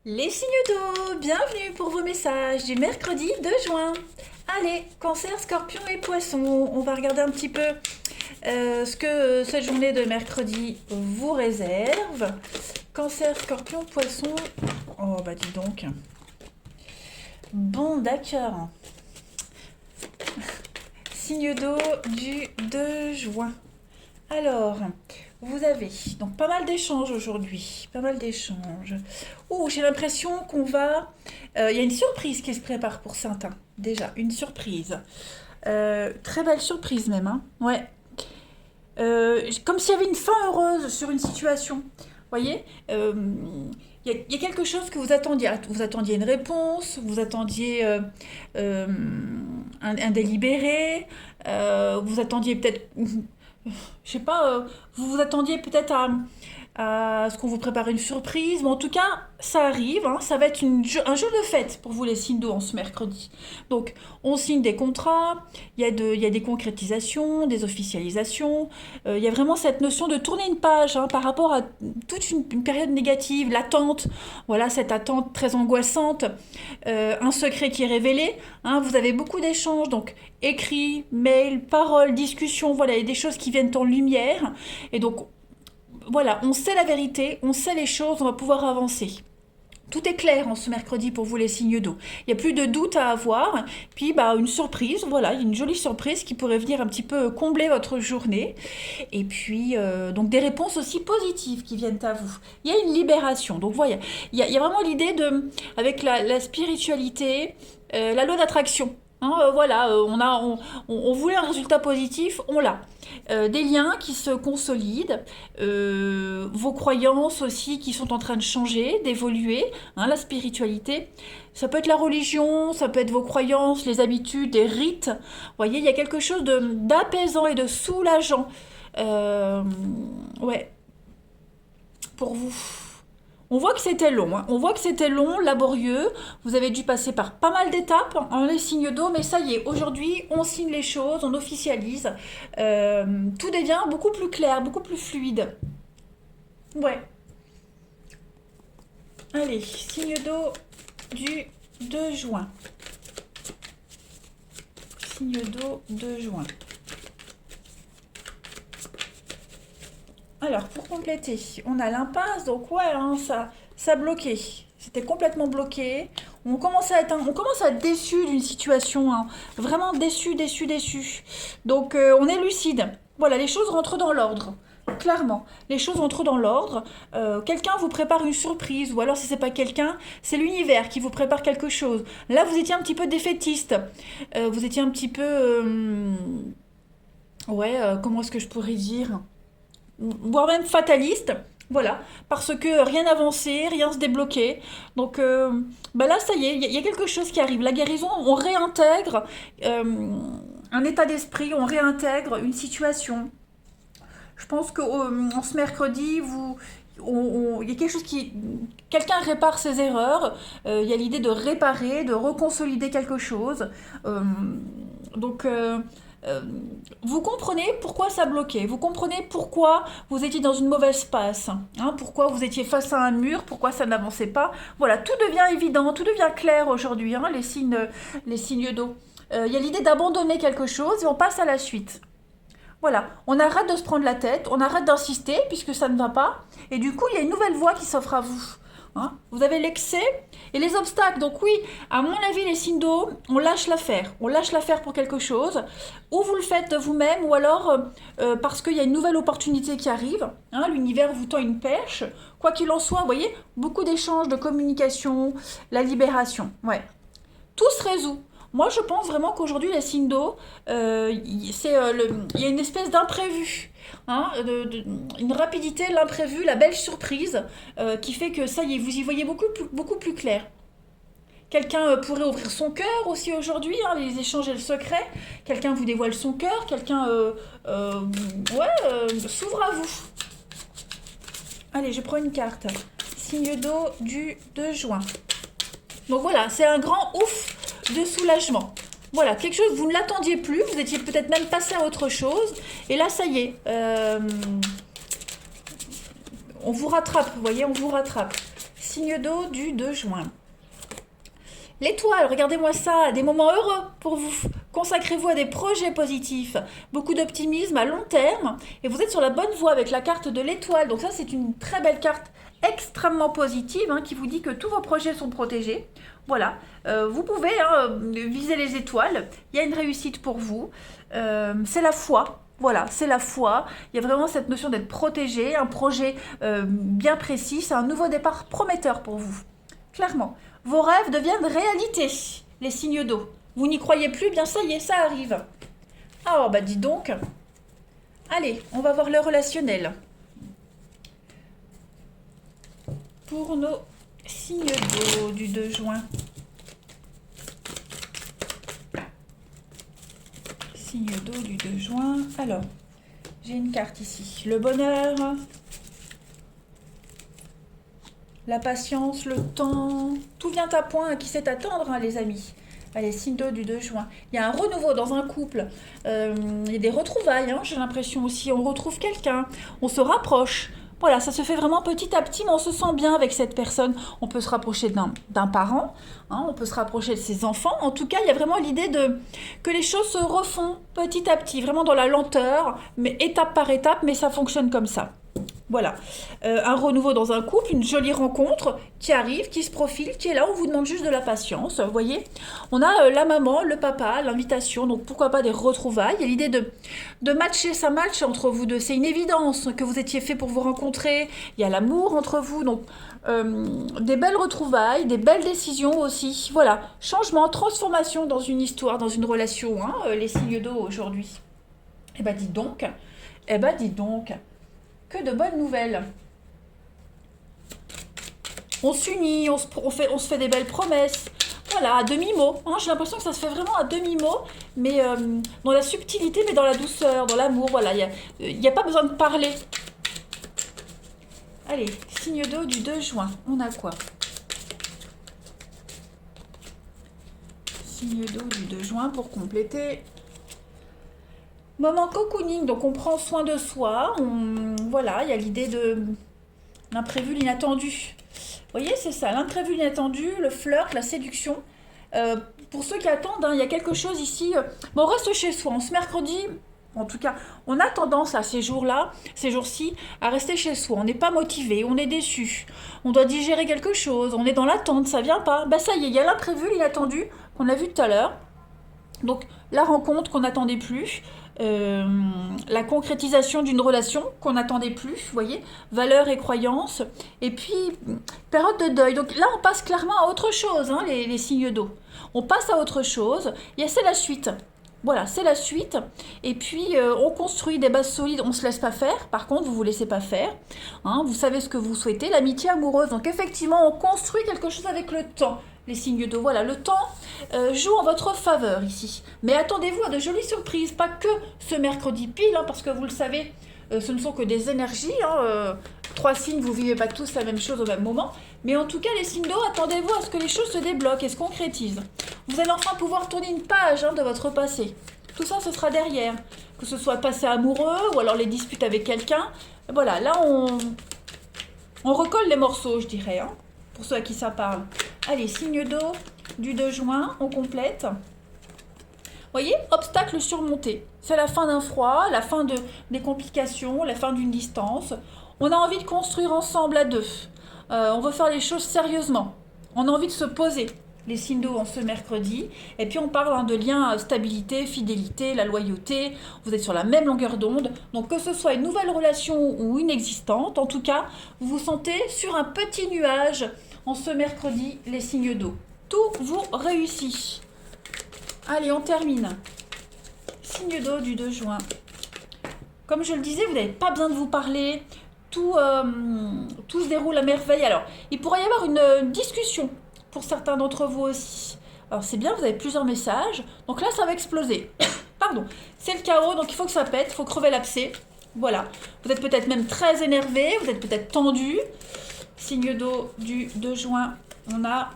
Les signes d'eau, bienvenue pour vos messages du mercredi 2 juin. Allez, cancer, scorpion et poisson, on va regarder un petit peu ce que cette journée de mercredi vous réserve. Cancer, scorpion, poisson, oh bah dis donc. Bon, d'accord. Signe d'eau du 2 juin. Alors, vous avez donc pas mal d'échanges aujourd'hui, pas mal d'échanges. Oh, j'ai l'impression qu'on va... Il y a une surprise qui se prépare pour Saint-Un, déjà, une surprise. Très belle surprise même, hein. Ouais. Comme s'il y avait une fin heureuse sur une situation. Vous voyez il y a quelque chose que vous attendiez. Vous attendiez une réponse, vous attendiez euh, un délibéré, vous attendiez peut-être je sais pas, vous vous attendiez peut-être à ce qu'on vous prépare une surprise, mais en tout cas, ça arrive, hein, ça va être un jeu de fête pour vous les signes d'eau en ce mercredi. Donc, on signe des contrats, il y a des concrétisations, des officialisations, il y a vraiment cette notion de tourner une page hein, par rapport à toute une période négative, l'attente, voilà, cette attente très angoissante, un secret qui est révélé, hein, vous avez beaucoup d'échanges, donc écrits, mails, paroles, discussions, voilà, il y a des choses qui viennent en lumière, et donc voilà, on sait la vérité, on sait les choses, on va pouvoir avancer. Tout est clair en ce mercredi pour vous les signes d'eau. Il n'y a plus de doute à avoir. Puis bah, une surprise, voilà, une jolie surprise qui pourrait venir un petit peu combler votre journée. Et puis donc des réponses aussi positives qui viennent à vous. Il y a une libération. Donc voilà, il y a vraiment l'idée de, avec la spiritualité, la loi d'attraction. Hein, voilà, on voulait un résultat positif, on l'a. Des liens qui se consolident, vos croyances aussi qui sont en train de changer, d'évoluer, hein, la spiritualité. Ça peut être la religion, ça peut être vos croyances, les habitudes, les rites. Vous voyez, il y a quelque chose d'apaisant et de soulageant. Ouais, pour vous. On voit que c'était long, hein. On voit que c'était long, laborieux. Vous avez dû passer par pas mal d'étapes en les signes d'eau, mais ça y est, aujourd'hui, on signe les choses, on officialise. Tout devient beaucoup plus clair, beaucoup plus fluide. Ouais. Allez, signe d'eau du 2 juin. Signe d'eau 2 juin. Alors, pour compléter, on a l'impasse, donc ouais, hein, ça bloquait. C'était complètement bloqué. On commence à être déçu d'une situation, hein. Vraiment déçu, déçu, déçu. Donc, on est lucide. Voilà, les choses rentrent dans l'ordre. Clairement, les choses entrent dans l'ordre. Quelqu'un vous prépare une surprise, ou alors si c'est pas quelqu'un, c'est l'univers qui vous prépare quelque chose. Là, vous étiez un petit peu défaitiste. Vous étiez un petit peu, ouais, comment est-ce que je pourrais dire? Voire même fataliste. Voilà, parce que rien n'avançait, rien se débloquait. Donc bah là, ça y est, il y a quelque chose qui arrive. La guérison, on réintègre un état d'esprit, on réintègre une situation. Je pense qu'en ce mercredi, il y a quelque chose qui... Quelqu'un répare ses erreurs. Il y a l'idée de réparer, de reconsolider quelque chose. Euh, donc, euh, vous comprenez pourquoi ça bloquait. Vous comprenez pourquoi vous étiez dans une mauvaise passe. Hein, pourquoi vous étiez face à un mur, pourquoi ça n'avançait pas. Voilà, tout devient évident, tout devient clair aujourd'hui, hein, les signes d'eau. Il y a l'idée d'abandonner quelque chose et on passe à la suite. Voilà, on arrête de se prendre la tête, on arrête d'insister puisque ça ne va pas, et du coup il y a une nouvelle voie qui s'offre à vous. Hein, vous avez l'excès et les obstacles. Donc oui, à mon avis, les signes d'eau, on lâche l'affaire. On lâche l'affaire pour quelque chose. Ou vous le faites de vous-même, ou alors parce qu'il y a une nouvelle opportunité qui arrive. Hein, l'univers vous tend une perche. Quoi qu'il en soit, vous voyez, beaucoup d'échanges, de communication, la libération. Ouais. Tout se résout. Moi, je pense vraiment qu'aujourd'hui, les signes d'eau, il y a une espèce d'imprévu, hein, une rapidité, l'imprévu, la belle surprise, qui fait que ça y est, vous y voyez beaucoup plus clair. Quelqu'un pourrait ouvrir son cœur aussi aujourd'hui, hein, les échanges et le secret. Quelqu'un vous dévoile son cœur, quelqu'un s'ouvre à vous. Allez, je prends une carte. Signe d'eau du 2 juin. Donc voilà, c'est un grand ouf de soulagement. Voilà, quelque chose, vous ne l'attendiez plus, vous étiez peut-être même passé à autre chose, et là, ça y est, on vous rattrape, vous voyez, on vous rattrape. signe d'eau du 2 juin. L'étoile, regardez-moi ça, des moments heureux pour vous. Consacrez-vous à des projets positifs, beaucoup d'optimisme à long terme et vous êtes sur la bonne voie avec la carte de l'étoile. Donc ça, c'est une très belle carte extrêmement positive qui vous dit que tous vos projets sont protégés. Voilà, vous pouvez viser les étoiles, il y a une réussite pour vous. C'est la foi. Voilà, c'est la foi. Il y a vraiment cette notion d'être protégé, un projet bien précis. C'est un nouveau départ prometteur pour vous. Clairement. Vos rêves deviennent réalité, les signes d'eau. Vous n'y croyez plus, bien ça y est, ça arrive. Alors, bah dis donc. Allez, on va voir le relationnel. Pour nos signes d'eau du 2 juin. Signe d'eau du 2 juin. Alors, j'ai une carte ici. Le bonheur, la patience, le temps. Tout vient à point. À qui sait attendre, les amis. Allez, signe d'eau du 2 juin. Il y a un renouveau dans un couple. Il y a des retrouvailles, j'ai l'impression aussi. On retrouve quelqu'un. On se rapproche. Voilà, ça se fait vraiment petit à petit, mais on se sent bien avec cette personne. On peut se rapprocher d'un parent, on peut se rapprocher de ses enfants. En tout cas, il y a vraiment l'idée que les choses se refont petit à petit, vraiment dans la lenteur, mais étape par étape, mais ça fonctionne comme ça. Voilà, un renouveau dans un couple, une jolie rencontre qui arrive, qui se profile, qui est là, on vous demande juste de la patience, vous voyez. On a la maman, le papa, l'invitation, donc pourquoi pas des retrouvailles. Il y a l'idée de matcher, ça match entre vous deux, c'est une évidence que vous étiez fait pour vous rencontrer, il y a l'amour entre vous, donc des belles retrouvailles, des belles décisions aussi. Voilà, changement, transformation dans une histoire, dans une relation, les signes d'eau aujourd'hui. Eh ben dis donc, que de bonnes nouvelles. On s'unit, on se fait des belles promesses. Voilà, à demi-mot. J'ai l'impression que ça se fait vraiment à demi-mot, mais dans la subtilité, mais dans la douceur, dans l'amour. Voilà, il n'y a pas besoin de parler. Allez, signe d'eau du 2 juin. On a quoi? Signe d'eau du 2 juin pour compléter. Moment cocooning, donc on prend soin de soi, voilà, il y a l'idée de l'imprévu, l'inattendu. Vous voyez, c'est ça, l'imprévu, l'inattendu, le flirt, la séduction. Pour ceux qui attendent, il y a quelque chose ici. Bon, on reste chez soi, on se mercredi, en tout cas, on a tendance à ces jours-là, ces jours-ci, à rester chez soi. On n'est pas motivé, on est déçu, on doit digérer quelque chose, on est dans l'attente, ça vient pas. Ben ça y est, il y a l'imprévu, l'inattendu qu'on a vu tout à l'heure. Donc, la rencontre qu'on n'attendait plus. La concrétisation d'une relation qu'on n'attendait plus, vous voyez, valeurs et croyances, et puis période de deuil. Donc là, on passe clairement à autre chose, les signes d'eau. On passe à autre chose, et c'est la suite. Voilà, c'est la suite. Et puis, on construit des bases solides, on ne se laisse pas faire. Par contre, vous ne vous laissez pas faire. Vous savez ce que vous souhaitez, l'amitié amoureuse. Donc, effectivement, on construit quelque chose avec le temps. Les signes d'eau, voilà, le temps joue en votre faveur ici. Mais attendez-vous à de jolies surprises, pas que ce mercredi pile, parce que vous le savez, ce ne sont que des énergies. 3 signes, vous ne vivez pas tous la même chose au même moment. Mais en tout cas, les signes d'eau, attendez-vous à ce que les choses se débloquent et se concrétisent. Vous allez enfin pouvoir tourner une page de votre passé. Tout ça, ce sera derrière. Que ce soit le passé amoureux ou alors les disputes avec quelqu'un. Voilà, là, on recolle les morceaux, je dirais, pour ceux à qui ça parle. Allez, signe d'eau du 2 juin, on complète. Vous voyez, obstacle surmonté. C'est la fin d'un froid, la fin des complications, la fin d'une distance. On a envie de construire ensemble à deux. On veut faire les choses sérieusement. On a envie de se poser. Les signes d'eau en ce mercredi. Et puis on parle de lien, stabilité, fidélité, la loyauté. Vous êtes sur la même longueur d'onde. Donc que ce soit une nouvelle relation ou inexistante, en tout cas, vous vous sentez sur un petit nuage en ce mercredi, les signes d'eau. Tout vous réussit. Allez, on termine. Signe d'eau du 2 juin. Comme je le disais, vous n'avez pas besoin de vous parler. Tout se déroule à merveille. Alors, il pourrait y avoir une discussion pour certains d'entre vous aussi. Alors, c'est bien, vous avez plusieurs messages. Donc là, ça va exploser. Pardon. C'est le chaos, donc il faut que ça pète. Il faut crever l'abcès. Voilà. Vous êtes peut-être même très énervé. Vous êtes peut-être tendu. Signe d'eau du 2 juin. On a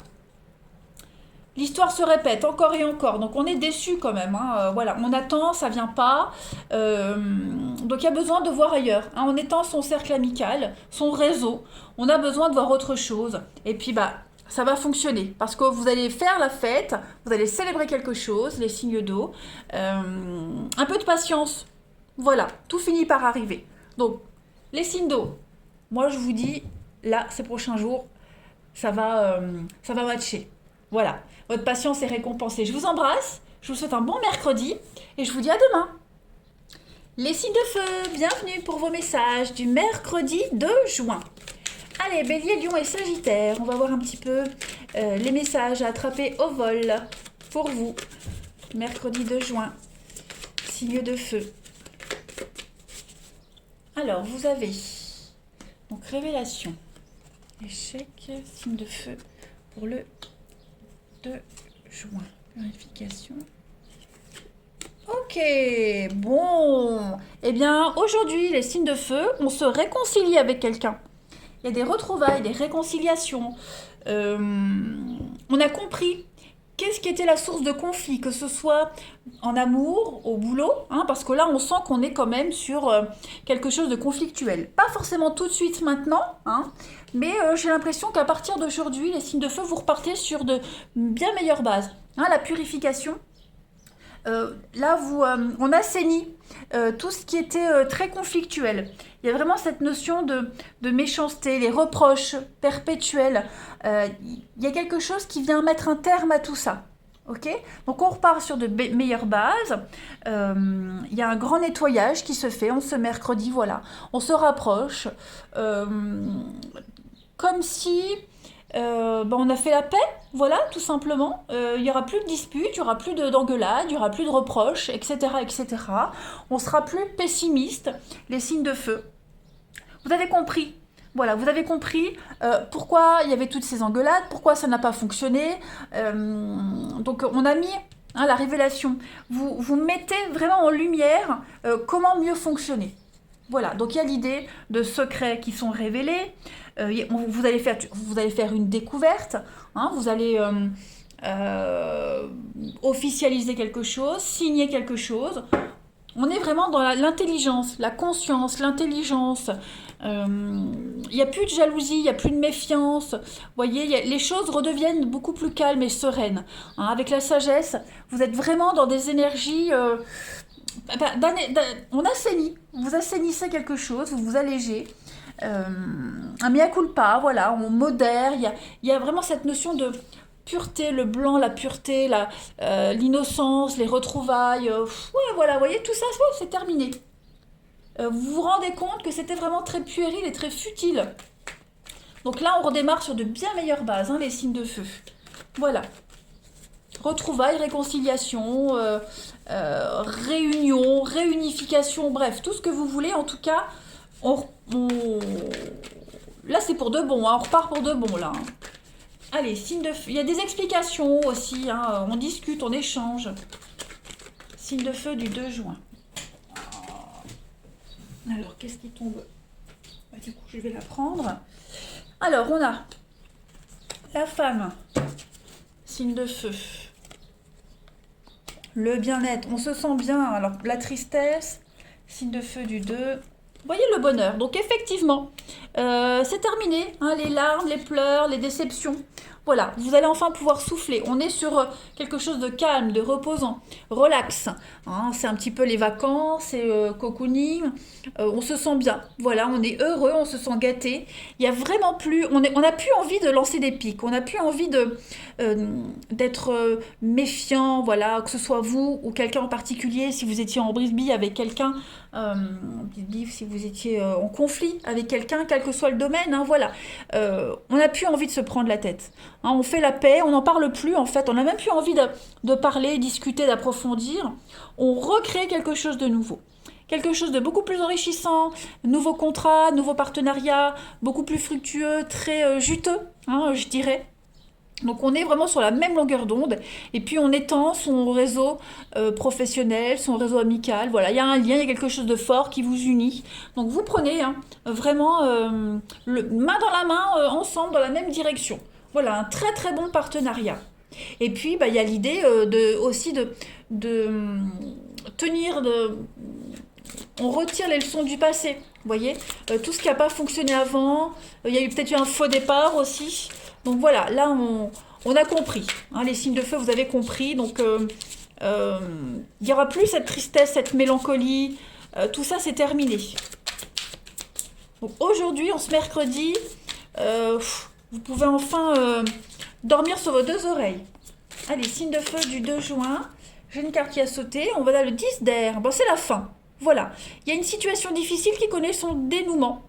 l'histoire se répète encore et encore. Donc on est déçu quand même, hein. Voilà, on attend, ça vient pas. Donc il y a besoin de voir ailleurs, hein. En étant son cercle amical, son réseau, on a besoin de voir autre chose. Et puis bah ça va fonctionner parce que vous allez faire la fête, vous allez célébrer quelque chose, les signes d'eau. Un peu de patience. Voilà, tout finit par arriver. Donc les signes d'eau, moi je vous dis, là, ces prochains jours, ça va matcher. Voilà, votre patience est récompensée. Je vous embrasse, je vous souhaite un bon mercredi et je vous dis à demain. Les signes de feu, bienvenue pour vos messages du mercredi 2 juin. Allez, Bélier, Lion et Sagittaire, on va voir un petit peu les messages à attraper au vol pour vous. Mercredi 2 juin, signe de feu. Alors, vous avez donc révélation, échec, signe de feu pour le 2 juin. Purification. Ok, bon. Eh bien, aujourd'hui, les signes de feu, on se réconcilie avec quelqu'un. Il y a des retrouvailles, des réconciliations. On a compris qu'est-ce qui était la source de conflit, que ce soit en amour, au boulot, hein, parce que là, on sent qu'on est quand même sur quelque chose de conflictuel. Pas forcément tout de suite maintenant, hein, mais j'ai l'impression qu'à partir d'aujourd'hui, les signes de feu, vous repartez sur de bien meilleures bases. Hein, la purification. Là, on assainit tout ce qui était très conflictuel. Il y a vraiment cette notion de méchanceté, les reproches perpétuels. Il y a quelque chose qui vient mettre un terme à tout ça. Ok, donc on repart sur de meilleures bases. Il y a un grand nettoyage qui se fait. On ce mercredi, voilà, on se rapproche. Comme si on a fait la paix, voilà, tout simplement. Il n'y aura plus de disputes, il n'y aura plus d'engueulades, il n'y aura plus de reproches, etc., etc. On sera plus pessimiste, les signes de feu. Vous avez compris. Voilà, vous avez compris pourquoi il y avait toutes ces engueulades, pourquoi ça n'a pas fonctionné. Donc on a mis la révélation. Vous mettez vraiment en lumière comment mieux fonctionner. Voilà, donc il y a l'idée de secrets qui sont révélés. Vous allez faire une découverte, hein, vous allez officialiser quelque chose, signer quelque chose. On est vraiment dans l'intelligence, la conscience, l'intelligence. Il n'y a plus de jalousie, il n'y a plus de méfiance. Vous voyez, les choses redeviennent beaucoup plus calmes et sereines. Hein, avec la sagesse, vous êtes vraiment dans des énergies... on assainit, vous assainissez quelque chose, vous vous allégez. Un mea culpa, voilà, on modère. Il y a vraiment cette notion de pureté, le blanc, la pureté, l'innocence, les retrouvailles. Ouais, voilà, vous voyez, tout ça, c'est terminé. Vous vous rendez compte que c'était vraiment très puéril et très futile. Donc là, on redémarre sur de bien meilleures bases, hein, les signes de feu. Voilà. Retrouvailles, réconciliation, réunion, réunification, bref, tout ce que vous voulez. En tout cas, là, c'est pour de bon, hein, on repart pour de bon, là. Hein. Allez, signe de feu. Il y a des explications aussi, hein, on discute, on échange. Signe de feu du 2 juin. Alors, qu'est-ce qui tombe? Du coup, je vais la prendre. Alors, on a la femme, signe de feu. Le bien-être, on se sent bien. Alors, la tristesse, signe de feu du 2. Vous voyez le bonheur. Donc, effectivement, c'est terminé. Hein, les larmes, les pleurs, les déceptions. Voilà, vous allez enfin pouvoir souffler. On est sur quelque chose de calme, de reposant, relax. Hein, c'est un petit peu les vacances, c'est cocooning. On se sent bien. Voilà, on est heureux, on se sent gâté. Il y a vraiment plus, on n'a plus envie de lancer des pics. On n'a plus envie d'être méfiant. Voilà, que ce soit vous ou quelqu'un en particulier. Si vous étiez en brisbee avec quelqu'un, si vous étiez en conflit avec quelqu'un, quel que soit le domaine. Hein, voilà, on n'a plus envie de se prendre la tête. Hein, on fait la paix, on n'en parle plus en fait, on n'a même plus envie de parler, discuter, d'approfondir. On recrée quelque chose de nouveau. Quelque chose de beaucoup plus enrichissant, nouveaux contrats, nouveaux partenariats, beaucoup plus fructueux, très juteux, hein, je dirais. Donc on est vraiment sur la même longueur d'onde et puis on étend son réseau professionnel, son réseau amical. Voilà, il y a un lien, il y a quelque chose de fort qui vous unit. Donc vous prenez vraiment main dans la main ensemble dans la même direction. Voilà, un très très bon partenariat. Et puis, bah, il y a l'idée aussi de tenir, on retire les leçons du passé. Vous voyez, tout ce qui n'a pas fonctionné avant, il y a eu peut-être eu un faux départ aussi. Donc voilà, là, on a compris. Hein, les signes de feu, vous avez compris. Donc, il n'y aura plus cette tristesse, cette mélancolie. Tout ça, c'est terminé. Donc aujourd'hui, en ce mercredi, vous pouvez enfin dormir sur vos deux oreilles. Allez, signe de feu du 2 juin. J'ai une carte qui a sauté. On va dans le 10 d'air. Bon, c'est la fin. Voilà. Il y a une situation difficile qui connaît son dénouement.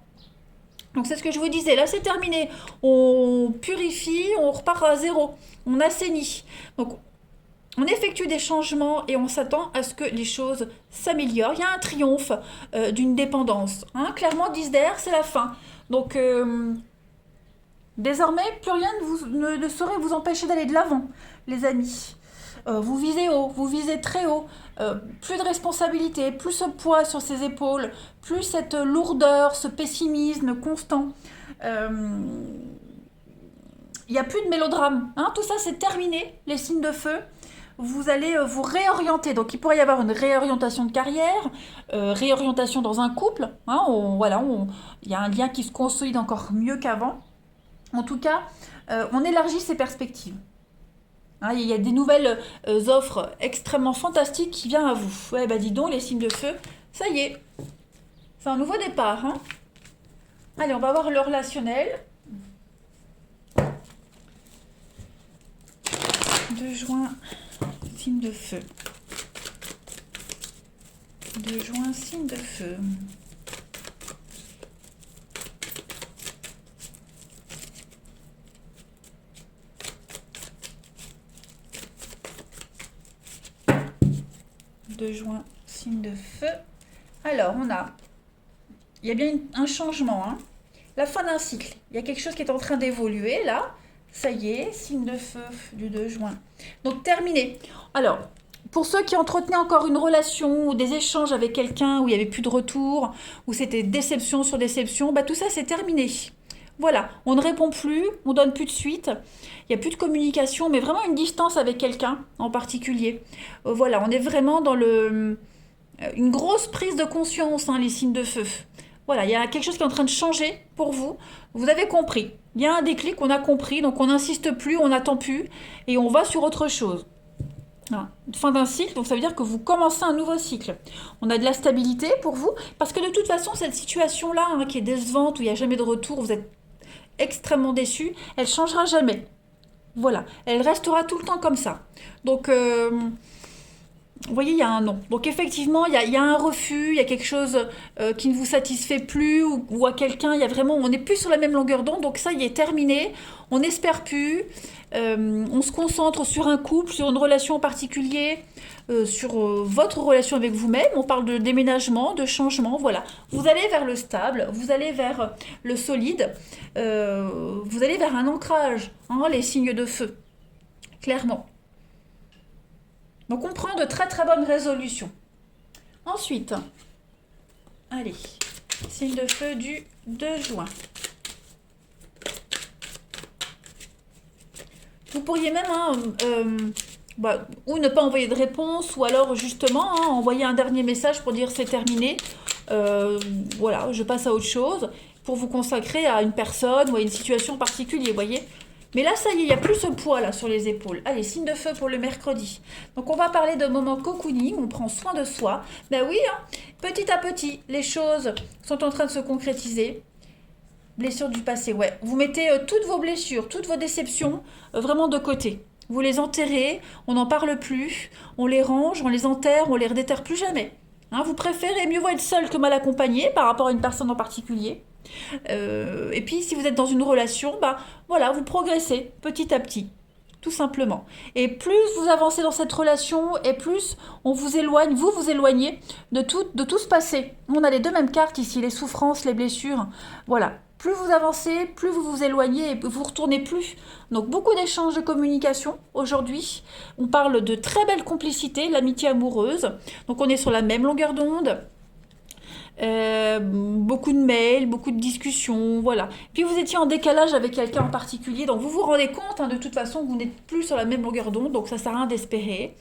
Donc c'est ce que je vous disais. Là, c'est terminé. On purifie, on repart à zéro. On assainit. Donc, on effectue des changements et on s'attend à ce que les choses s'améliorent. Il y a un triomphe d'une dépendance. Hein. Clairement, 10 d'air, c'est la fin. Donc, désormais, plus rien ne saurait vous empêcher d'aller de l'avant, les amis. Vous visez haut, vous visez très haut. Plus de responsabilité, plus ce poids sur ses épaules, plus cette lourdeur, ce pessimisme constant. Il n'y a plus de mélodrame. Hein. Tout ça, c'est terminé, les signes de feu. Vous allez vous réorienter. Donc, il pourrait y avoir une réorientation de carrière, réorientation dans un couple. Hein. Il y a un lien qui se consolide encore mieux qu'avant. En tout cas, on élargit ses perspectives. Hein, il y a des nouvelles offres extrêmement fantastiques qui viennent à vous. Ouais, bah dis donc, les signes de feu, ça y est. C'est un nouveau départ. Hein. Allez, on va voir le relationnel. 2 juin, signe de feu. 2 juin, signe de feu. De juin, signe de feu. Alors, il y a bien un changement, hein. La fin d'un cycle. Il y a quelque chose qui est en train d'évoluer, là. Ça y est, signe de feu du 2 juin. Donc, terminé. Alors, pour ceux qui entretenaient encore une relation ou des échanges avec quelqu'un où il n'y avait plus de retour, où c'était déception sur déception, bah, tout ça, c'est terminé. Voilà, on ne répond plus, on donne plus de suite, il n'y a plus de communication, mais vraiment une distance avec quelqu'un en particulier. Voilà, on est vraiment dans une grosse prise de conscience, hein, les signes de feu. Voilà, il y a quelque chose qui est en train de changer pour vous. Vous avez compris. Il y a un déclic, on a compris, donc on n'insiste plus, on n'attend plus, et on va sur autre chose. Voilà. Fin d'un cycle, donc ça veut dire que vous commencez un nouveau cycle. On a de la stabilité pour vous, parce que de toute façon, cette situation-là, hein, qui est décevante, où il n'y a jamais de retour, vous êtes extrêmement déçu, elle changera jamais. Voilà, elle restera tout le temps comme ça. Donc, vous voyez, il y a un non. Donc effectivement, il y a un refus, il y a quelque chose qui ne vous satisfait plus, ou à quelqu'un, il y a vraiment, on n'est plus sur la même longueur d'onde, donc ça y est terminé, on n'espère plus, on se concentre sur un couple, sur une relation en particulier, sur votre relation avec vous-même, on parle de déménagement, de changement, voilà. Vous allez vers le stable, vous allez vers le solide, vous allez vers un ancrage, hein, les signes de feu, clairement. Donc on prend de très très bonnes résolutions. Ensuite, allez, signe de feu du 2 juin. Vous pourriez même ou ne pas envoyer de réponse, ou alors justement envoyer un dernier message pour dire c'est terminé. Voilà, je passe à autre chose, pour vous consacrer à une personne ou à une situation particulière, vous voyez. Mais là, ça y est, il n'y a plus ce poids là sur les épaules. Allez, signe de feu pour le mercredi. Donc, on va parler de moment cocooning, on prend soin de soi. Ben oui, hein, petit à petit, les choses sont en train de se concrétiser. Blessures du passé, ouais. Vous mettez toutes vos blessures, toutes vos déceptions vraiment de côté. Vous les enterrez, on n'en parle plus, on les range, on les enterre, on les redéterre plus jamais. Hein, vous préférez mieux vaut être seul que mal accompagné par rapport à une personne en particulier. Et puis si vous êtes dans une relation, bah voilà, vous progressez petit à petit, tout simplement. Et plus vous avancez dans cette relation, et plus on vous éloigne, vous vous éloignez de tout ce passé. On a les deux mêmes cartes ici, les souffrances, les blessures. Voilà. Plus vous avancez, plus vous vous éloignez et vous ne retournez plus. Donc beaucoup d'échanges de communication aujourd'hui. On parle de très belle complicité, l'amitié amoureuse. Donc on est sur la même longueur d'onde. beaucoup de mails, beaucoup de discussions, voilà. Puis vous étiez en décalage avec quelqu'un en particulier, donc vous vous rendez compte de toute façon que vous n'êtes plus sur la même longueur d'onde, donc ça sert à rien d'espérer,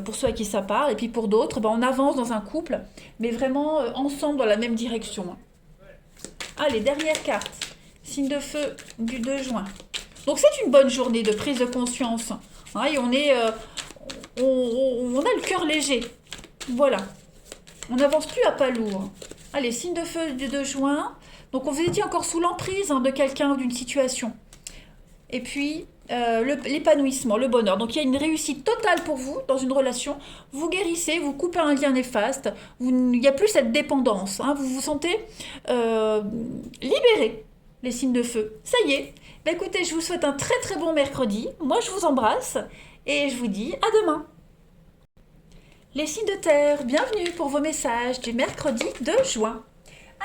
pour ceux à qui ça parle. Et puis pour d'autres, on avance dans un couple, mais vraiment ensemble dans la même direction. Allez, dernière carte, signe de feu du 2 juin. Donc c'est une bonne journée de prise de conscience. Et on est, on a le cœur léger. Voilà. On n'avance plus à pas lourd. Allez, signe de feu du 2 juin. Donc on vous dit encore sous l'emprise de quelqu'un ou d'une situation. Et puis l'épanouissement, le bonheur. Donc il y a une réussite totale pour vous dans une relation. Vous guérissez, vous coupez un lien néfaste. Il n'y a plus cette dépendance. Vous vous sentez libéré, les signes de feu. Ça y est. Écoutez, je vous souhaite un très très bon mercredi. Moi je vous embrasse et je vous dis à demain. Les signes de terre, bienvenue pour vos messages du mercredi 2 juin.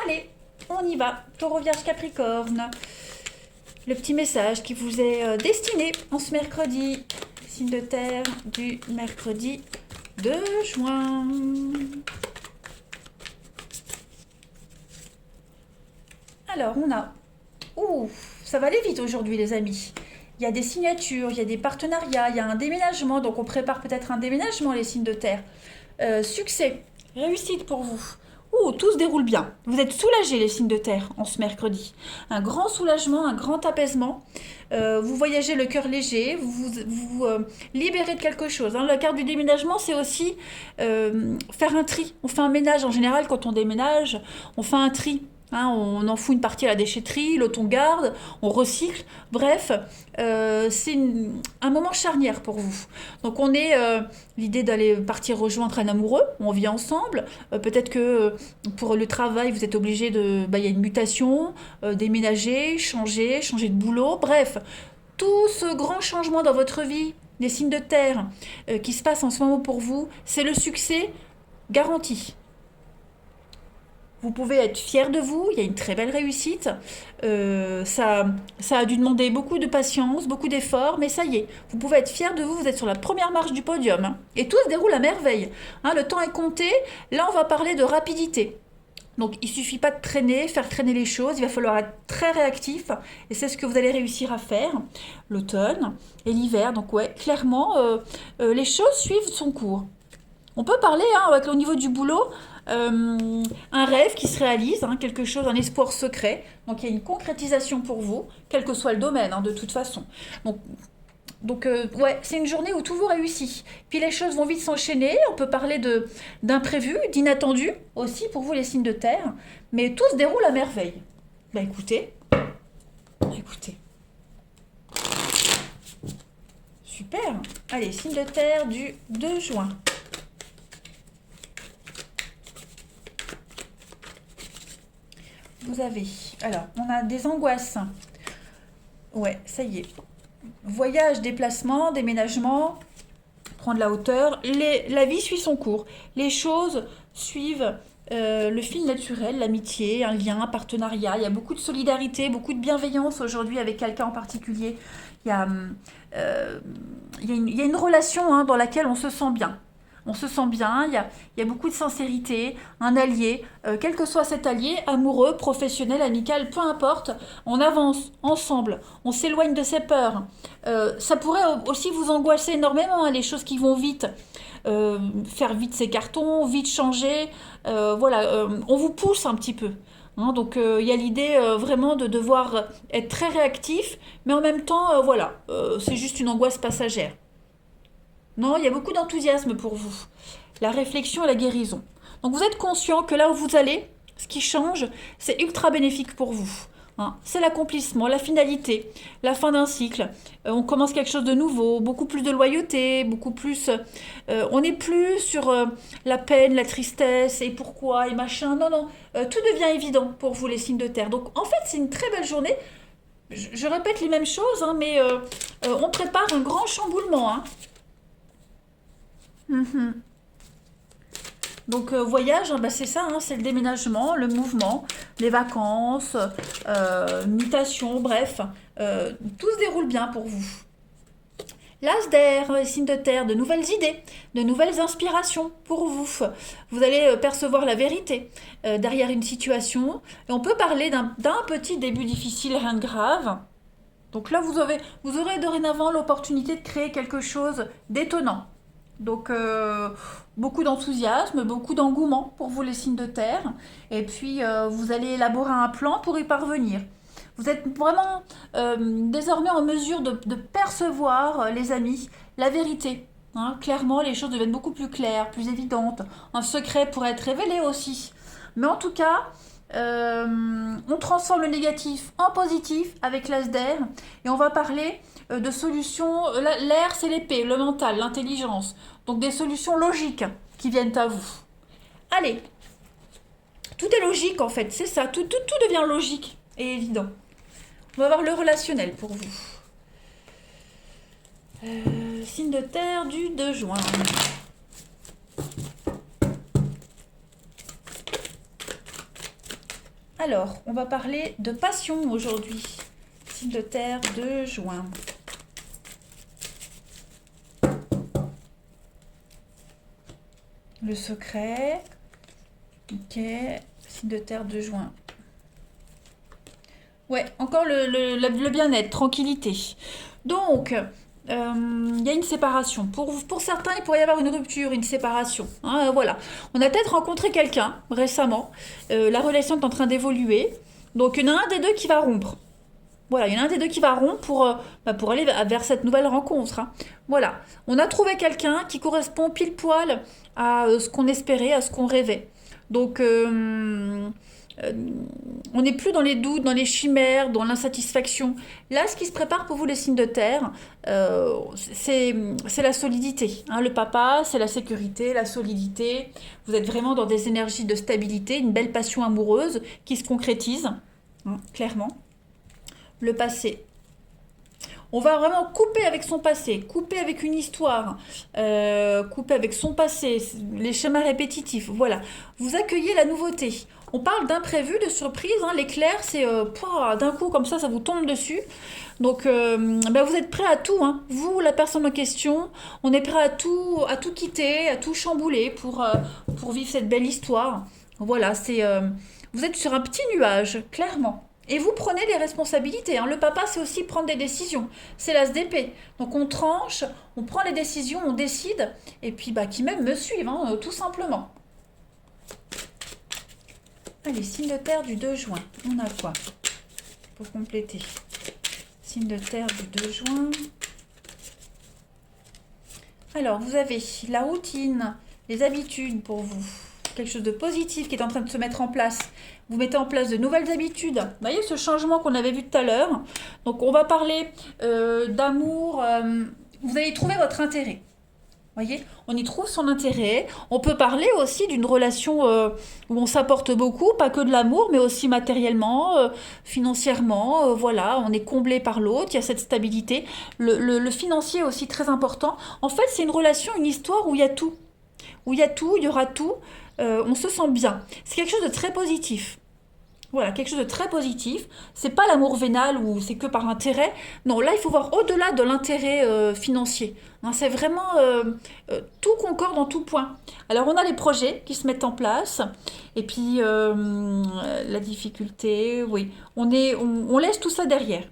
Allez, on y va. Taureau, Vierge, Capricorne. Le petit message qui vous est destiné en ce mercredi. Signe de terre du mercredi 2 juin. Alors, on a... Ouh, ça va aller vite aujourd'hui, les amis. Il y a des signatures, il y a des partenariats, il y a un déménagement. Donc, on prépare peut-être un déménagement, les signes de terre. Succès, réussite pour vous. Ouh, tout se déroule bien. Vous êtes soulagés, les signes de terre, en ce mercredi. Un grand soulagement, un grand apaisement. Vous voyagez le cœur léger, vous libérez de quelque chose. La carte du déménagement, c'est aussi faire un tri. On fait un ménage en général quand on déménage. On fait un tri. On en fout une partie à la déchetterie, l'autre on garde, on recycle. Bref, c'est un moment charnière pour vous. Donc on est l'idée d'aller partir rejoindre un amoureux, on vit ensemble. Peut-être que pour le travail, vous êtes obligé de... il y a une mutation, déménager, changer de boulot. Bref, tout ce grand changement dans votre vie, des signes de terre qui se passent en ce moment pour vous, c'est le succès garanti. Vous pouvez être fier de vous, il y a une très belle réussite. Ça a dû demander beaucoup de patience, beaucoup d'efforts, mais ça y est, vous pouvez être fier de vous, vous êtes sur la première marche du podium. Et tout se déroule à merveille. Le temps est compté, là on va parler de rapidité. Donc il ne suffit pas de faire traîner les choses, il va falloir être très réactif, et c'est ce que vous allez réussir à faire, l'automne et l'hiver. Donc ouais, clairement, les choses suivent son cours. On peut parler au niveau du boulot, un rêve qui se réalise, quelque chose, un espoir secret. Donc il y a une concrétisation pour vous, quel que soit le domaine, de toute façon. Donc ouais, c'est une journée où tout vous réussit. Puis les choses vont vite s'enchaîner. On peut parler d'imprévus, d'inattendus aussi pour vous les signes de terre. Mais tout se déroule à merveille. Écoutez. Super. Allez, signe de terre du 2 juin. Vous avez... Alors, on a des angoisses. Ouais, ça y est. Voyage, déplacement, déménagement, prendre la hauteur. La vie suit son cours. Les choses suivent le fil naturel, l'amitié, un lien, un partenariat. Il y a beaucoup de solidarité, beaucoup de bienveillance aujourd'hui avec quelqu'un en particulier. Il y a une relation dans laquelle on se sent bien. On se sent bien, il y a beaucoup de sincérité, un allié, quel que soit cet allié, amoureux, professionnel, amical, peu importe, on avance ensemble, on s'éloigne de ses peurs. Ça pourrait aussi vous angoisser énormément, les choses qui vont vite, faire vite ses cartons, vite changer, on vous pousse un petit peu. Donc il y a l'idée vraiment de devoir être très réactif, mais en même temps, c'est juste une angoisse passagère. Non, il y a beaucoup d'enthousiasme pour vous. La réflexion et la guérison. Donc vous êtes conscient que là où vous allez, ce qui change, c'est ultra bénéfique pour vous. C'est l'accomplissement, la finalité, la fin d'un cycle. On commence quelque chose de nouveau, beaucoup plus de loyauté, beaucoup plus... on n'est plus sur la peine, la tristesse et pourquoi et machin. Non, tout devient évident pour vous les signes de terre. Donc en fait, c'est une très belle journée. Je répète les mêmes choses, mais on prépare un grand chamboulement. Donc voyage, c'est ça, c'est le déménagement, le mouvement, les vacances, mutation, bref, tout se déroule bien pour vous. L'as d'air, les signes de terre, de nouvelles idées, de nouvelles inspirations pour vous. Vous allez percevoir la vérité derrière une situation. Et on peut parler d'un petit début difficile, rien de grave. Donc là, vous aurez dorénavant l'opportunité de créer quelque chose d'étonnant. Donc beaucoup d'enthousiasme, beaucoup d'engouement pour vous les signes de terre. Et puis vous allez élaborer un plan pour y parvenir. Vous êtes vraiment désormais en mesure de percevoir, les amis, la vérité. Hein. Clairement, les choses deviennent beaucoup plus claires, plus évidentes. Un secret pourrait être révélé aussi. Mais en tout cas, on transforme le négatif en positif avec l'as d'air et on va parler de solutions. L'air, c'est l'épée, le mental, l'intelligence. Donc des solutions logiques qui viennent à vous. Allez, tout est logique en fait, c'est ça. Tout devient logique et évident. On va voir le relationnel pour vous. Signe de terre du 2 juin. Alors, on va parler de passion aujourd'hui. Signe de terre 2 juin. Le secret. Ok. Signe de terre 2 juin. Ouais, encore le bien-être, tranquillité. Donc, il y a une séparation. Pour certains, il pourrait y avoir une rupture, une séparation. Hein, voilà. On a peut-être rencontré quelqu'un récemment. La relation est en train d'évoluer. Donc, il y en a un des deux qui va rompre. Voilà, il y en a un des deux qui va rompre pour aller vers cette nouvelle rencontre. Hein. Voilà. On a trouvé quelqu'un qui correspond pile poil à ce qu'on espérait, à ce qu'on rêvait. Donc, euh, on n'est plus dans les doutes, dans les chimères, dans l'insatisfaction. Là, ce qui se prépare pour vous, les signes de terre, c'est la solidité. Hein. Le papa, c'est la sécurité, la solidité. Vous êtes vraiment dans des énergies de stabilité, une belle passion amoureuse qui se concrétise, hein, clairement. Le passé. On va vraiment couper avec son passé, couper avec une histoire, couper avec son passé, les schémas répétitifs. Voilà. Vous accueillez la nouveauté. On parle d'imprévu, de surprise. Hein. L'éclair, c'est d'un coup comme ça vous tombe dessus. Donc, vous êtes prêt à tout. Hein. Vous, la personne en question, on est prêt à tout quitter, à tout chambouler pour vivre cette belle histoire. Voilà, vous êtes sur un petit nuage, clairement. Et vous prenez les responsabilités. Hein. Le papa, c'est aussi prendre des décisions. C'est l'as d'épée. Donc on tranche, on prend les décisions, on décide, et puis qui même me suivent, hein, tout simplement. Allez, signe de terre du 2 juin. On a quoi pour compléter? Signe de terre du 2 juin. Alors, vous avez la routine, les habitudes pour vous. Quelque chose de positif qui est en train de se mettre en place. Vous mettez en place de nouvelles habitudes. Vous voyez ce changement qu'on avait vu tout à l'heure. Donc on va parler d'amour. Vous allez trouver votre intérêt. Vous voyez, on y trouve son intérêt. On peut parler aussi d'une relation où on s'apporte beaucoup, pas que de l'amour, mais aussi matériellement, financièrement. Voilà, on est comblé par l'autre, il y a cette stabilité. Le financier est aussi très important. En fait, c'est une relation, une histoire où il y a tout. Où il y a tout, il y aura tout. On se sent bien. C'est quelque chose de très positif. Voilà, quelque chose de très positif. C'est pas l'amour vénal où c'est que par intérêt. Non, là, il faut voir au-delà de l'intérêt financier. Hein, c'est vraiment tout concorde en tout point. Alors, on a les projets qui se mettent en place. Et puis, la difficulté, oui. On laisse tout ça derrière.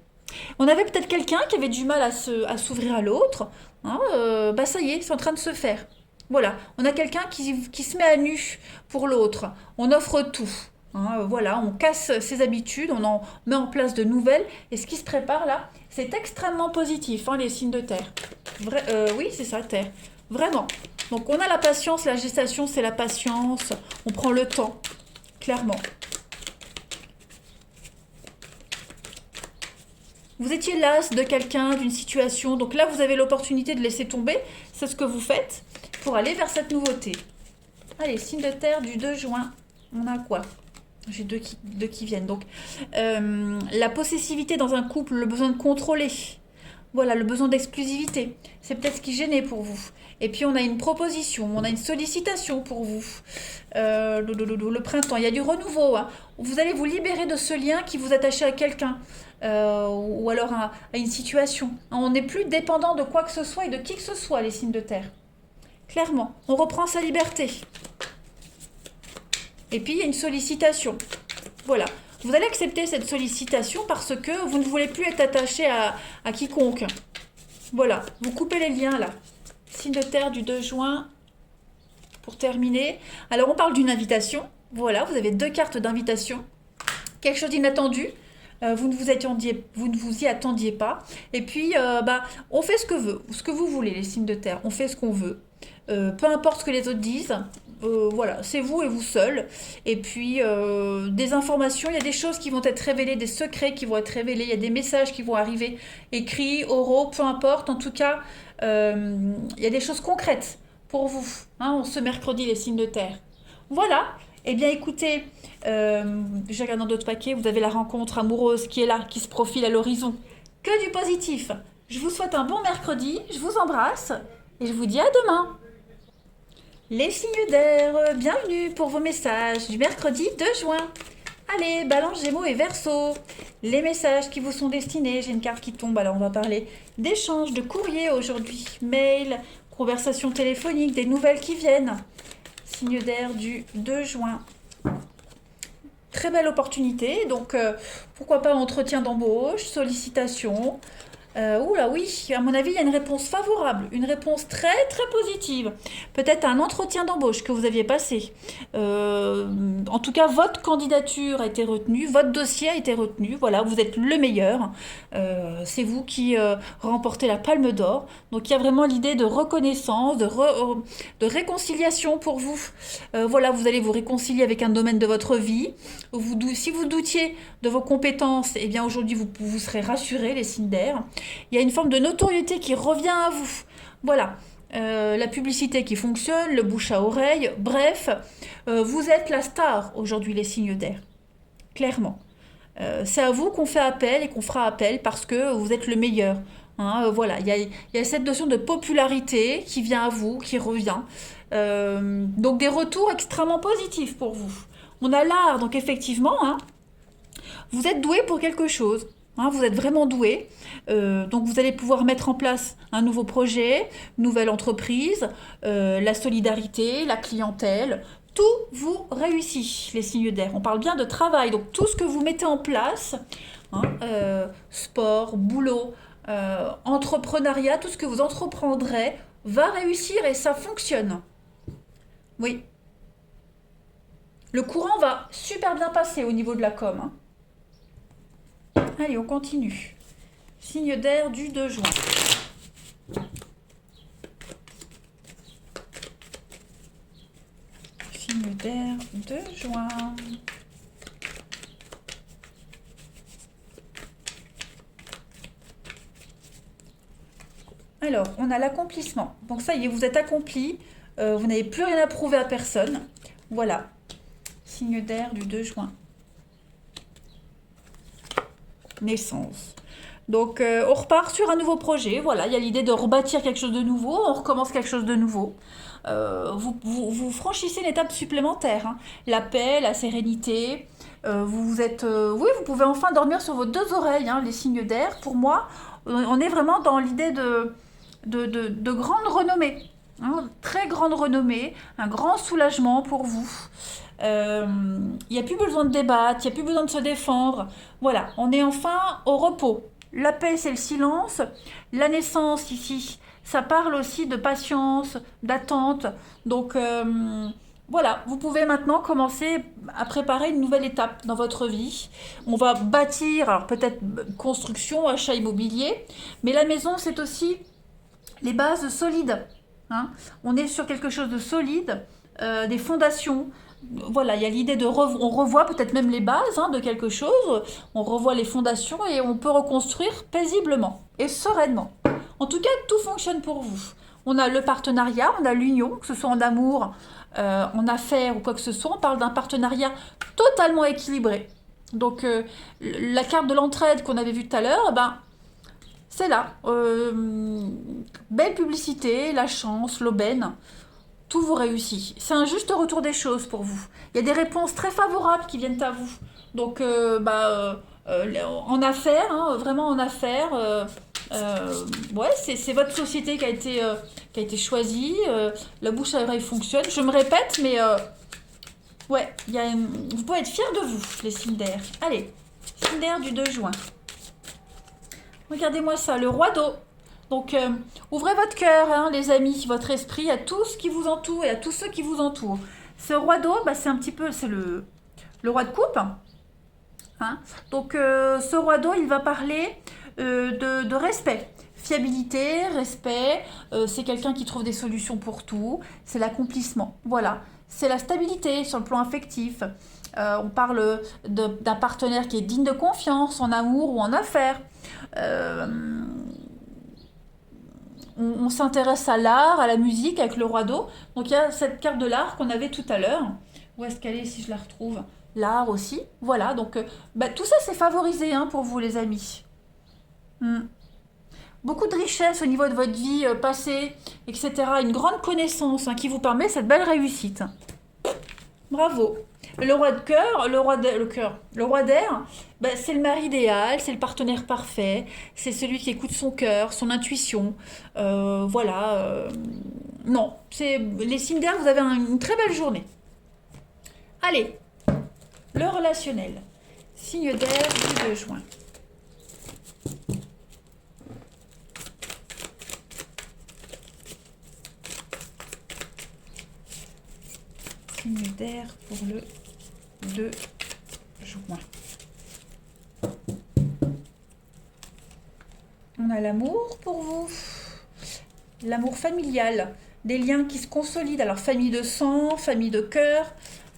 On avait peut-être quelqu'un qui avait du mal à s'ouvrir à l'autre. Hein, ça y est, c'est en train de se faire. Voilà, on a quelqu'un qui se met à nu pour l'autre. On offre tout. Hein, voilà, on casse ses habitudes, on en met en place de nouvelles. Et ce qui se prépare là, c'est extrêmement positif, hein, les signes de terre. Oui, c'est ça, terre. Vraiment. Donc on a la patience, la gestation, c'est la patience. On prend le temps, clairement. Vous étiez las de quelqu'un, d'une situation. Donc là, vous avez l'opportunité de laisser tomber. C'est ce que vous faites pour aller vers cette nouveauté. Allez, signe de terre du 2 juin. On a quoi? J'ai deux qui viennent. Donc, la possessivité dans un couple, le besoin de contrôler. Voilà, le besoin d'exclusivité. C'est peut-être ce qui gênait pour vous. Et puis on a une proposition, on a une sollicitation pour vous. Le printemps, il y a du renouveau, hein. Vous allez vous libérer de ce lien qui vous attachait à quelqu'un. Ou alors à une situation. On n'est plus dépendant de quoi que ce soit et de qui que ce soit, les signes de terre. Clairement, on reprend sa liberté. Et puis il y a une sollicitation. Voilà. Vous allez accepter cette sollicitation parce que vous ne voulez plus être attaché à quiconque. Voilà, vous coupez les liens là. Signe de terre du 2 juin pour terminer. Alors on parle d'une invitation. Voilà, vous avez 2 cartes d'invitation. Quelque chose d'inattendu. Vous ne vous y attendiez pas. Et puis, on fait ce que vous voulez, les signes de terre. On fait ce qu'on veut. Peu importe ce que les autres disent. Voilà, c'est vous et vous seul. Et puis, des informations, il y a des choses qui vont être révélées, des secrets qui vont être révélés, il y a des messages qui vont arriver, écrits, oraux, peu importe. En tout cas, il y a des choses concrètes pour vous, hein, ce mercredi, les signes de terre. Voilà. Eh bien, écoutez, je regarde dans d'autres paquets, vous avez la rencontre amoureuse qui est là, qui se profile à l'horizon. Que du positif. Je vous souhaite un bon mercredi, je vous embrasse et je vous dis à demain. Les signes d'air, bienvenue pour vos messages du mercredi 2 juin. Allez, Balance, Gémeaux et Verseau. Les messages qui vous sont destinés, j'ai une carte qui tombe, alors on va parler d'échanges de courrier aujourd'hui, mail, conversations téléphoniques, des nouvelles qui viennent. Signe d'air du 2 juin. Très belle opportunité, donc pourquoi pas entretien d'embauche, sollicitation. Oula oui, à mon avis, il y a une réponse favorable, une réponse très très positive. Peut-être un entretien d'embauche que vous aviez passé. En tout cas, votre candidature a été retenue, votre dossier a été retenu. Voilà, vous êtes le meilleur. C'est vous qui remportez la Palme d'Or. Donc il y a vraiment l'idée de reconnaissance, de réconciliation pour vous. Voilà, vous allez vous réconcilier avec un domaine de votre vie. Si vous doutiez de vos compétences, eh bien aujourd'hui vous serez rassurés, les signes d'air. Il y a une forme de notoriété qui revient à vous. Voilà. La publicité qui fonctionne, le bouche à oreille, bref, vous êtes la star aujourd'hui, les signes d'air. Clairement. C'est à vous qu'on fait appel et qu'on fera appel parce que vous êtes le meilleur. Hein, voilà, il y a cette notion de popularité qui vient à vous, qui revient. Donc des retours extrêmement positifs pour vous. On a l'art, donc effectivement, hein, vous êtes doué pour quelque chose. Hein, vous êtes vraiment doué. Donc vous allez pouvoir mettre en place un nouveau projet, une nouvelle entreprise, la solidarité, la clientèle. Tout vous réussit, les signes d'air. On parle bien de travail, donc tout ce que vous mettez en place, hein, sport, boulot, entrepreneuriat, tout ce que vous entreprendrez va réussir et ça fonctionne. Oui. Le courant va super bien passer au niveau de la com. Hein. Allez, on continue. Signe d'air du 2 juin. Signe d'air 2 juin. Alors, on a l'accomplissement. Donc ça y est, vous êtes accompli. Vous n'avez plus rien à prouver à personne. Voilà. Signe d'air du 2 juin. Naissance. Donc, on repart sur un nouveau projet. Voilà, il y a l'idée de rebâtir quelque chose de nouveau. On recommence quelque chose de nouveau. Vous franchissez une étape supplémentaire. Hein. La paix, la sérénité. Oui, vous pouvez enfin dormir sur vos 2 oreilles, hein, les signes d'air. Pour moi, on est vraiment dans l'idée de grande renommée. Hein, très grande renommée, un grand soulagement pour vous. Il n'y a plus besoin de débattre, il n'y a plus besoin de se défendre. Voilà, on est enfin au repos. La paix, c'est le silence. La naissance, ici, ça parle aussi de patience, d'attente. Donc, voilà, vous pouvez maintenant commencer à préparer une nouvelle étape dans votre vie. On va bâtir, alors peut-être construction, achat immobilier, mais la maison, c'est aussi les bases solides. Hein. On est sur quelque chose de solide, des fondations. Voilà, il y a l'idée on revoit peut-être même les bases, hein, de quelque chose, on revoit les fondations et on peut reconstruire paisiblement et sereinement. En tout cas, tout fonctionne pour vous. On a le partenariat, on a l'union, que ce soit en amour, en affaires ou quoi que ce soit. On parle d'un partenariat totalement équilibré. Donc, la carte de l'entraide qu'on avait vue tout à l'heure, C'est là. Belle publicité, la chance, l'aubaine, tout vous réussit. C'est un juste retour des choses pour vous. Il y a des réponses très favorables qui viennent à vous. Donc, en affaires, hein, vraiment en affaires, ouais, c'est votre société qui a été choisie. La bouche à oreille fonctionne. Je me répète, mais ouais, vous pouvez être fiers de vous, les signes d'air. Allez, signe d'air du 2 juin. Regardez-moi ça, le roi d'eau. Donc, ouvrez votre cœur, hein, les amis, votre esprit à tout ce qui vous entoure et à tous ceux qui vous entourent. Ce roi d'eau, bah, c'est un petit peu, c'est le roi de coupe. Hein. Donc, ce roi d'eau, il va parler de respect. Fiabilité, respect, c'est quelqu'un qui trouve des solutions pour tout, c'est l'accomplissement. Voilà, c'est la stabilité sur le plan affectif. On parle d'un partenaire qui est digne de confiance en amour ou en affaires. Euh, on s'intéresse à l'art, à la musique avec le roi d'eau. Donc il y a cette carte de l'art qu'on avait tout à l'heure. Où est-ce qu'elle est si je la retrouve? L'art aussi. Voilà, donc tout ça c'est favorisé hein, pour vous les amis. Hmm. Beaucoup de richesse au niveau de votre vie passée, etc. Une grande connaissance hein, qui vous permet cette belle réussite. Bravo. Le roi de cœur, le roi d'air, c'est le mari idéal, c'est le partenaire parfait, c'est celui qui écoute son cœur, son intuition. Voilà. Non, c'est les signes d'air, vous avez une très belle journée. Allez, le relationnel. Signe d'air du 2 juin. Signe d'air pour le 2 juin. On a l'amour pour vous. L'amour familial. Des liens qui se consolident. Alors, famille de sang, famille de cœur,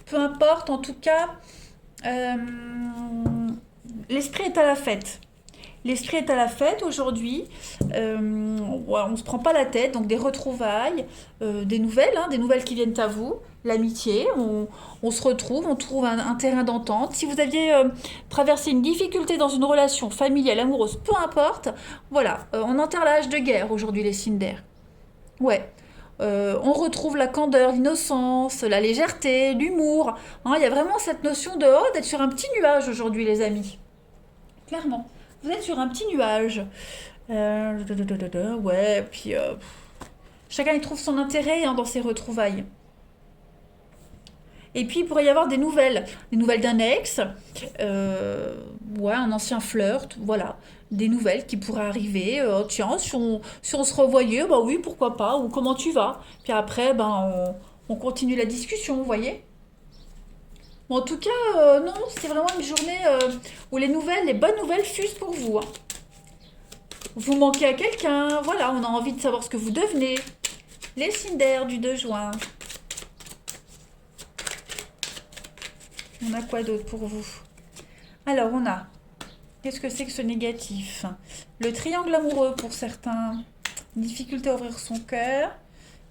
peu importe. En tout cas, l'esprit est à la fête. L'esprit est à la fête aujourd'hui. On ne se prend pas la tête. Donc, des retrouvailles, des nouvelles qui viennent à vous. L'amitié, on se retrouve, on trouve un terrain d'entente. Si vous aviez traversé une difficulté dans une relation familiale, amoureuse, peu importe, voilà, on enterre l'âge de guerre aujourd'hui, les signes d'air. Ouais. On retrouve la candeur, l'innocence, la légèreté, l'humour. Hein, il y a vraiment cette notion d'être sur un petit nuage aujourd'hui, les amis. Clairement. Vous êtes sur un petit nuage. Ouais, puis chacun y trouve son intérêt hein, dans ces retrouvailles. Et puis, il pourrait y avoir des nouvelles d'un ex, ouais, un ancien flirt, voilà, des nouvelles qui pourraient arriver. Tiens, si on se revoyait, bah oui, pourquoi pas, ou comment tu vas? Puis après, on continue la discussion, vous voyez? Bon, en tout cas, non, c'est vraiment une journée où les bonnes nouvelles fusent pour vous. Hein. Vous manquez à quelqu'un, voilà, on a envie de savoir ce que vous devenez. Les signes d'air du 2 juin. On a quoi d'autre pour vous? Alors, on a... Qu'est-ce que c'est que ce négatif? Le triangle amoureux pour certains. Difficulté à ouvrir son cœur.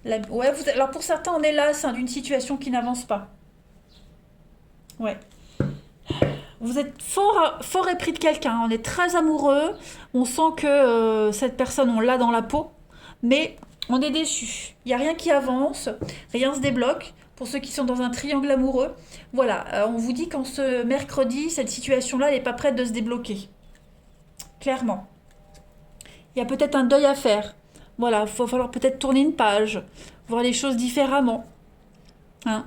Ouais, alors pour certains, on est là d'une situation qui n'avance pas. Ouais. Vous êtes fort épris de quelqu'un. On est très amoureux. On sent que cette personne, on l'a dans la peau. Mais on est déçu. Il n'y a rien qui avance. Rien se débloque. Pour ceux qui sont dans un triangle amoureux, voilà, on vous dit qu'en ce mercredi, cette situation-là, elle n'est pas prête de se débloquer. Clairement. Il y a peut-être un deuil à faire. Voilà, il va falloir peut-être tourner une page, voir les choses différemment. Hein.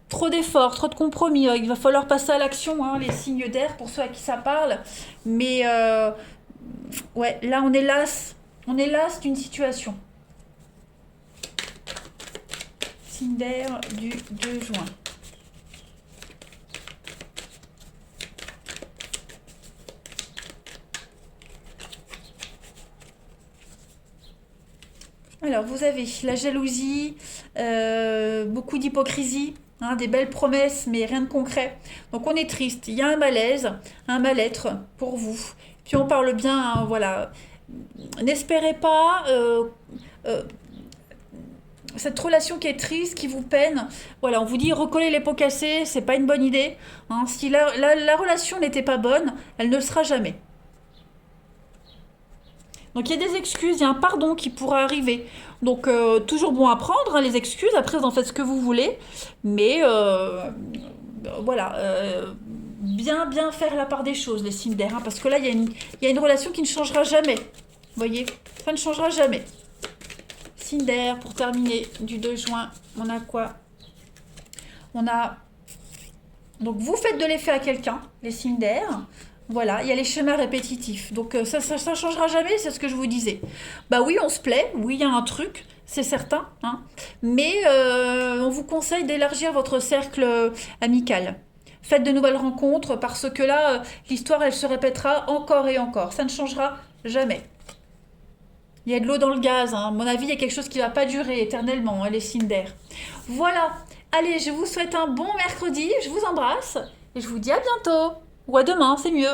Trop d'efforts, trop de compromis. Il va falloir passer à l'action, hein, les signes d'air pour ceux à qui ça parle. Mais ouais, là, on est las. On est las d'une situation. Signe d'air du 2 juin. Alors, vous avez la jalousie, beaucoup d'hypocrisie, hein, des belles promesses, mais rien de concret. Donc, on est triste. Il y a un malaise, un mal-être pour vous. Puis, on parle bien, hein, voilà. N'espérez pas cette relation qui est triste, qui vous peine, voilà, on vous dit recoller les pots cassés, c'est pas une bonne idée. Hein. Si la relation n'était pas bonne, elle ne le sera jamais. Donc il y a des excuses, il y a un pardon qui pourra arriver. Donc toujours bon à prendre, hein, les excuses, après vous en faites ce que vous voulez. Mais voilà, bien faire la part des choses, les signes d'air. Hein, parce que là, il y a une relation qui ne changera jamais. Vous voyez, ça ne changera jamais. Signe d'air, pour terminer, du 2 juin, on a quoi? On a... Donc vous faites de l'effet à quelqu'un, les signes d'air. Voilà, il y a les schémas répétitifs. Donc ça changera jamais, c'est ce que je vous disais. Bah oui, on se plaît, oui, il y a un truc, c'est certain. Hein, mais on vous conseille d'élargir votre cercle amical. Faites de nouvelles rencontres parce que là, l'histoire, elle se répétera encore et encore. Ça ne changera jamais. Il y a de l'eau dans le gaz. Hein. À mon avis, il y a quelque chose qui ne va pas durer éternellement, hein, les signes d'air. Voilà. Allez, je vous souhaite un bon mercredi. Je vous embrasse. Et je vous dis à bientôt. Ou à demain, c'est mieux.